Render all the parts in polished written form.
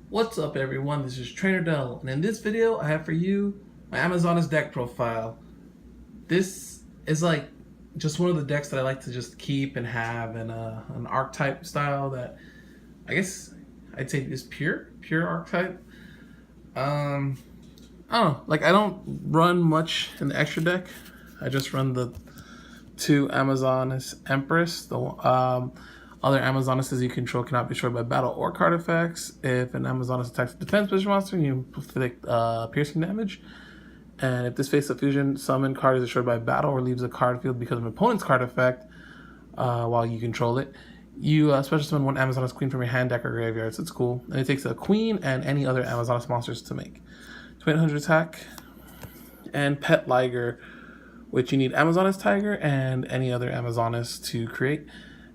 What's up everyone, this is Trainer Dell, and in this video I have for you my Amazonas deck profile. This is like just one of the decks that I like to just keep and have in an archetype style that I guess I'd say is pure archetype. I don't know, like I don't run much in the extra deck. I just run the two Amazonas Empress. The other Amazonas you control cannot be destroyed by battle or card effects. If an Amazonas attacks a defense position monster, you inflict piercing damage. And if this face-up fusion summon card is destroyed by battle or leaves a card field because of an opponent's card effect while you control it, you special summon one Amazonas Queen from your hand, deck, or graveyard. So it's cool. And it takes a Queen and any other Amazonas monsters to make. 2800 attack. And Pet Liger, which you need Amazonas Tiger and any other Amazonas to create.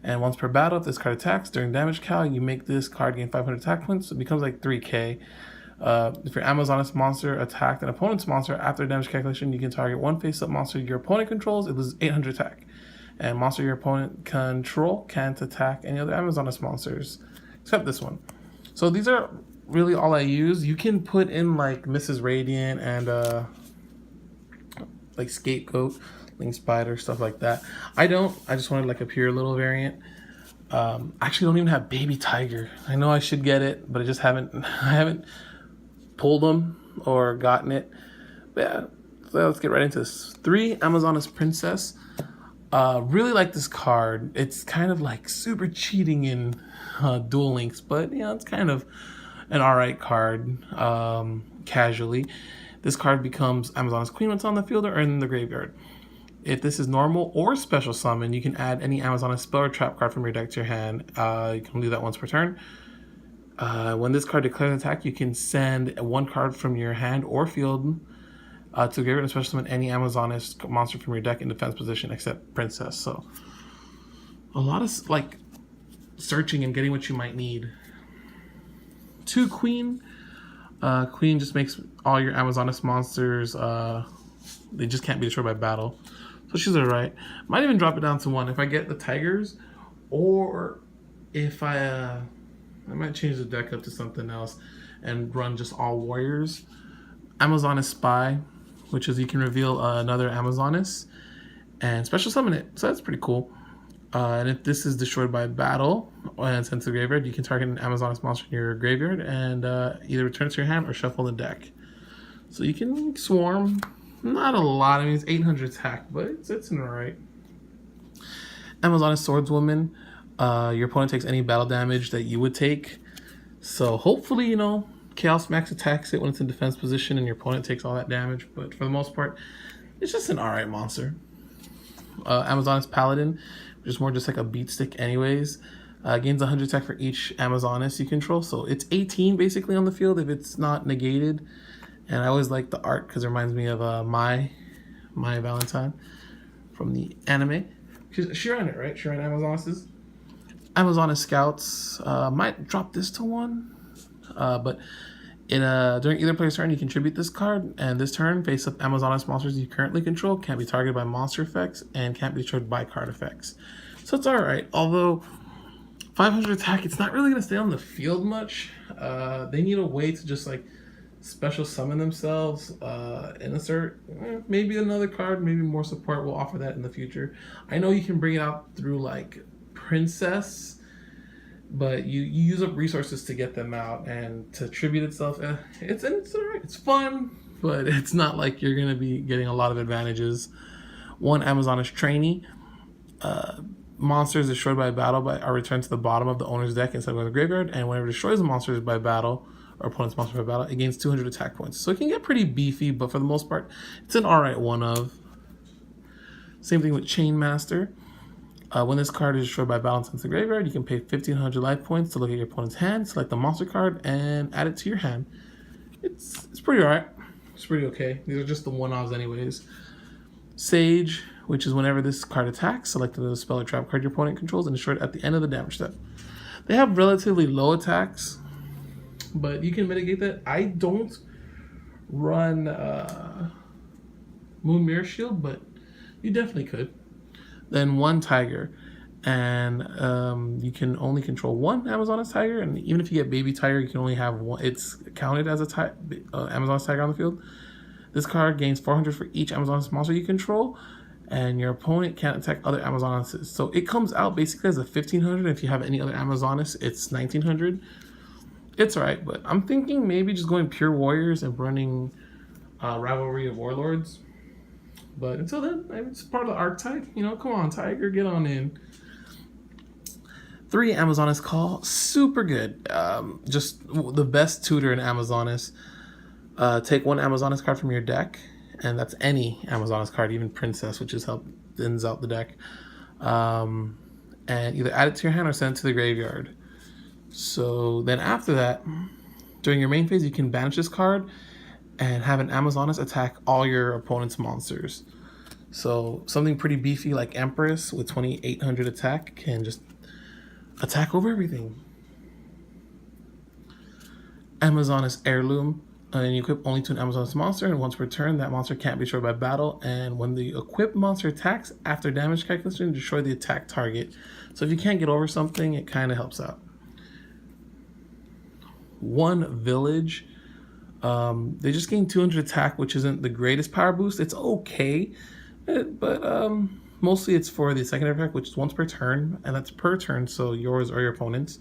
And once per battle, if this card attacks during damage cal, you make this card gain 500 attack points. So it becomes like 3k. If your Amazonas monster attacked an opponent's monster after damage calculation, you can target one face-up monster your opponent controls. It loses 800 attack. And monster your opponent control can't attack any other Amazonas monsters, except this one. So these are really all I use. You can put in like Mrs. Radiant and like Scapegoat, Link Spider, stuff like that. I just wanted like a pure little variant. I actually don't even have Baby Tiger. I know I should get it, but I haven't pulled them or gotten it. But yeah, so let's get right into this. 3 Amazonas Princess. Really like this card. It's kind of like super cheating in Duel Links, but yeah, it's kind of an alright card casually. This card becomes Amazonas Queen when it's on the field or in the graveyard. If this is normal or special summon, you can add any Amazonas spell or trap card from your deck to your hand. You can do that once per turn. When this card declares an attack, you can send one card from your hand or field to the graveyard and special summon any Amazonas monster from your deck in defense position except Princess. So a lot of like searching and getting what you might need. 2 Queen. Queen just makes all your Amazonas monsters, they just can't be destroyed by battle. So she's alright. Might even drop it down to 1 if I get the Tigers, or if I might change the deck up to something else and run just all Warriors. Amazonas Spy, which is you can reveal another Amazonas and special summon it. So that's pretty cool. And if this is destroyed by battle and sent to the graveyard, you can target an Amazonas monster in your graveyard and either return it to your hand or shuffle the deck. So you can swarm. Not a lot. I mean, it's 800 attack, but it's an alright. Amazonas Swordswoman. Your opponent takes any battle damage that you would take. So hopefully, you know, Chaos Max attacks it when it's in defense position and your opponent takes all that damage. But for the most part, it's just an alright monster. Amazonas Paladin, which is more just like a beat stick anyways. Gains 100 attack for each Amazonas you control. So it's 18 basically on the field if it's not negated. And I always like the art because it reminds me of My Valentine from the anime. She ran it, right? She ran Amazonas. Amazonas Scouts. Might drop this to 1. But during either player's turn, you contribute this card, and this turn, face up Amazonas monsters you currently control, can't be targeted by monster effects, and can't be destroyed by card effects. So it's alright, although 500 attack, it's not really going to stay on the field much. They need a way to just like special summon themselves, insert maybe another card, maybe more support will offer that in the future. I know you can bring it out through like Princess, but you use up resources to get them out, and to tribute itself, it's alright, it's fun, but it's not like you're gonna be getting a lot of advantages. 1 Amazonas Trainee. Monsters destroyed by battle are returned to the bottom of the owner's deck instead of going to the graveyard, and whenever it destroys a monster by battle or opponent's monster by battle, it gains 200 attack points. So it can get pretty beefy, but for the most part, it's an alright one of. Same thing with Chainmaster. When this card is destroyed by battle and sent to the graveyard, you can pay 1500 life points to look at your opponent's hand, select the monster card, and add it to your hand. It's pretty alright. It's pretty okay. These are just the one-offs anyways. Sage, which is whenever this card attacks, select the spell or trap card your opponent controls and destroy it at the end of the damage step. They have relatively low attacks, but you can mitigate that. I don't run Moon Mirror Shield, but you definitely could. Then 1 Tiger. and you can only control one Amazoness Tiger, and even if you get Baby Tiger, you can only have one. It's counted as a Amazoness Tiger on the field. This card gains 400 for each Amazoness monster you control, and your opponent can't attack other Amazonesses. So it comes out basically as a 1500. If you have any other Amazoness, it's 1900. It's alright, but I'm thinking maybe just going pure Warriors and running Rivalry of Warlords. But until then, it's part of the archetype. You know, come on, Tiger, get on in. 3 Amazoness Call, super good. Just the best tutor in Amazoness. Take 1 Amazoness card from your deck, and that's any Amazoness card, even Princess, which is thins out the deck. And either add it to your hand or send it to the graveyard. So then after that, during your main phase, you can banish this card and have an Amazoness attack all your opponent's monsters. So something pretty beefy like Empress with 2800 attack can just attack over everything. Amazoness Heirloom. And you equip only to an Amazoness monster, and once per turn, that monster can't be destroyed by battle. And when the equipped monster attacks after damage calculation, destroy the attack target. So if you can't get over something, it kind of helps out. 1 Village. They just gain 200 attack, which isn't the greatest power boost. It's okay, but mostly it's for the secondary effect, which is once per turn, and that's per turn, so yours or your opponent's.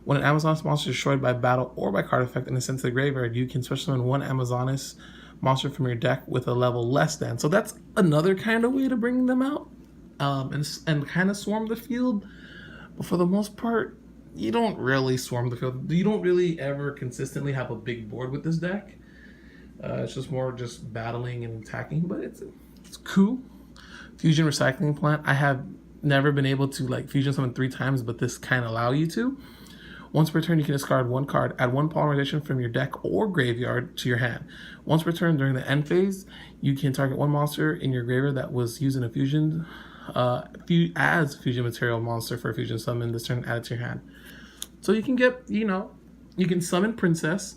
When an Amazoness monster is destroyed by battle or by card effect and is sent to the graveyard, you can special summon 1 Amazoness monster from your deck with a level less than. So that's another kind of way to bring them out and kind of swarm the field. But for the most part, you don't really swarm the field. You don't really ever consistently have a big board with this deck. It's just more just battling and attacking, but it's cool. Fusion Recycling Plant. I have never been able to like fusion summon 3 times, but this kind of allow you to. Once per turn, you can discard 1 card, add 1 polymerization from your deck or graveyard to your hand. Once per turn during the end phase, you can target 1 monster in your graveyard that was used in a fusion as fusion material monster for a fusion summon this turn, add it to your hand. So you can get, you can summon Princess,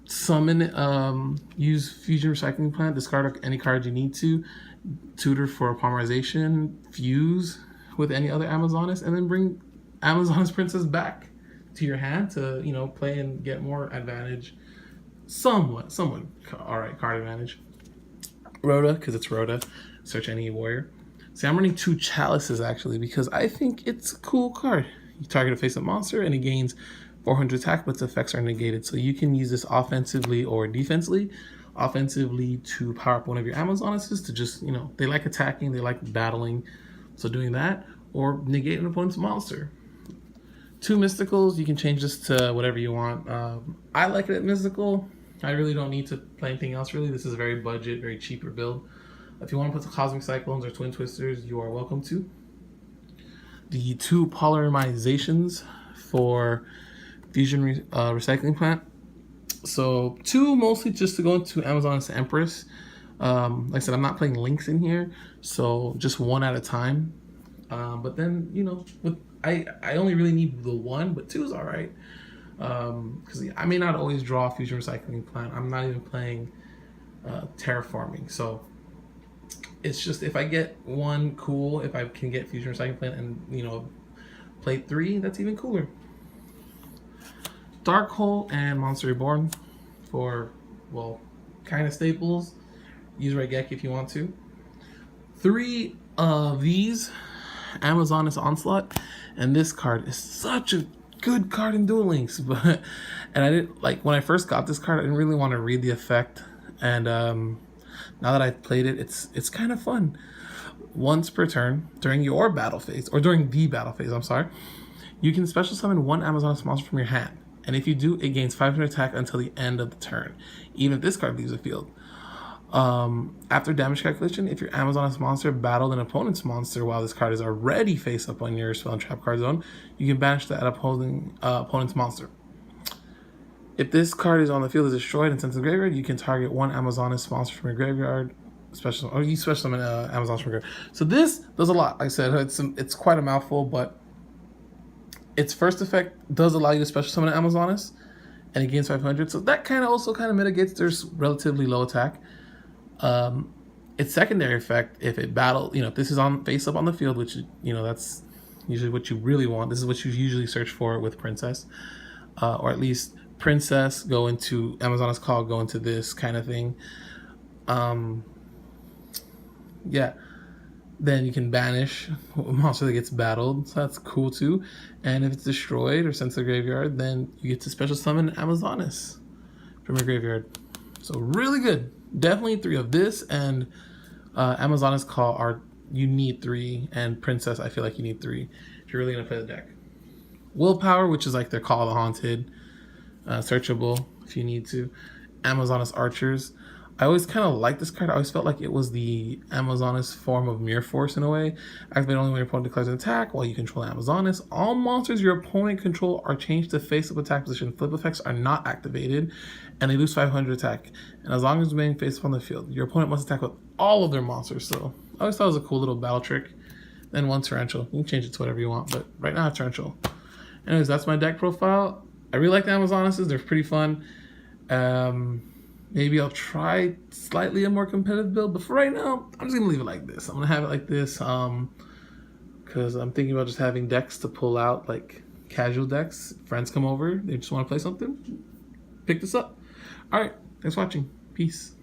summon, use Fusion Recycling Plant, discard any card you need to, tutor for a polymerization, fuse with any other Amazoness, and then bring Amazoness Princess back to your hand to, play and get more advantage. Somewhat alright card advantage. Rhoda, because it's Rhoda. Search any warrior. See, I'm running 2 Chalices actually because I think it's a cool card. You target a face-up monster and it gains 400 attack, but its effects are negated. So you can use this offensively or defensively. Offensively to power up one of your Amazonesses to just, they like attacking, they like battling. So doing that, or negate an opponent's monster. 2 Mysticals, you can change this to whatever you want. I like it at Mystical. I really don't need to play anything else really. This is a very budget, very cheaper build. If you want to put the Cosmic Cyclones or Twin Twisters, you are welcome to. The 2 polymerizations for Fusion Recycling Plant. So 2 mostly just to go into Amazoness Empress. Like I said, I'm not playing links in here, so just 1 at a time. But then, I only really need the 1, but 2 is all right. Because I may not always draw Fusion Recycling Plant. I'm not even playing Terraforming. So it's just if I get 1, cool. If I can get Fusion Recycling Plant and, play 3, that's even cooler. Dark Hole and Monster Reborn for, kind of staples. Use Regeki if you want to. 3 of these, Amazoness Onslaught, and this card is such a good card in Duel Links. And I didn't when I first got this card, I didn't really want to read the effect, and now that I've played it, it's kind of fun. Once per turn during your battle phase, or during the battle phase, you can special summon 1 Amazoness monster from your hand. And if you do, it gains 500 attack until the end of the turn, even if this card leaves the field. After damage calculation, if your Amazoness monster battled an opponent's monster while this card is already face up on your spell and trap card zone, you can banish that opponent's monster. If this card is on the field is destroyed and sent to the graveyard, you can target 1 Amazoness monster from your graveyard, you special summon Amazoness from your graveyard. So this does a lot. Like I said, it's quite a mouthful, but its first effect does allow you to special summon an Amazoness, and it gains 500. So that also mitigates their relatively low attack. its secondary effect, if it battle, if this is on face up on the field, which that's usually what you really want. This is what you usually search for with Princess, or at least Princess go into Amazoness Call, go into this kind of thing. Yeah, then you can banish a monster that gets battled, so that's cool too. And if it's destroyed or sent to the graveyard, then you get to special summon Amazoness from your graveyard. So really good. Definitely 3 of this, and Amazoness Call are, you need 3, and Princess, I feel like you need 3 if you're really gonna play the deck. Willpower, which is like their Call of the Haunted, searchable if you need to. Amazoness Archers. I always kind of liked this card. I always felt like it was the Amazoness form of Mirror Force in a way. Activate only when your opponent declares an attack while you control Amazoness. All monsters your opponent control are changed to face-up attack position. Flip effects are not activated, and they lose 500 attack. And as long as remaining face-up on the field, your opponent must attack with all of their monsters. So I always thought it was a cool little battle trick. Then 1 Torrential. You can change it to whatever you want, but right now it's Torrential. Anyways, that's my deck profile. I really like the Amazonesses. They're pretty fun. Maybe I'll try slightly a more competitive build, but for right now, I'm just gonna leave it like this. I'm gonna have it like this, because I'm thinking about just having decks to pull out, like casual decks. Friends come over, they just want to play something, pick this up. All right, thanks for watching. Peace.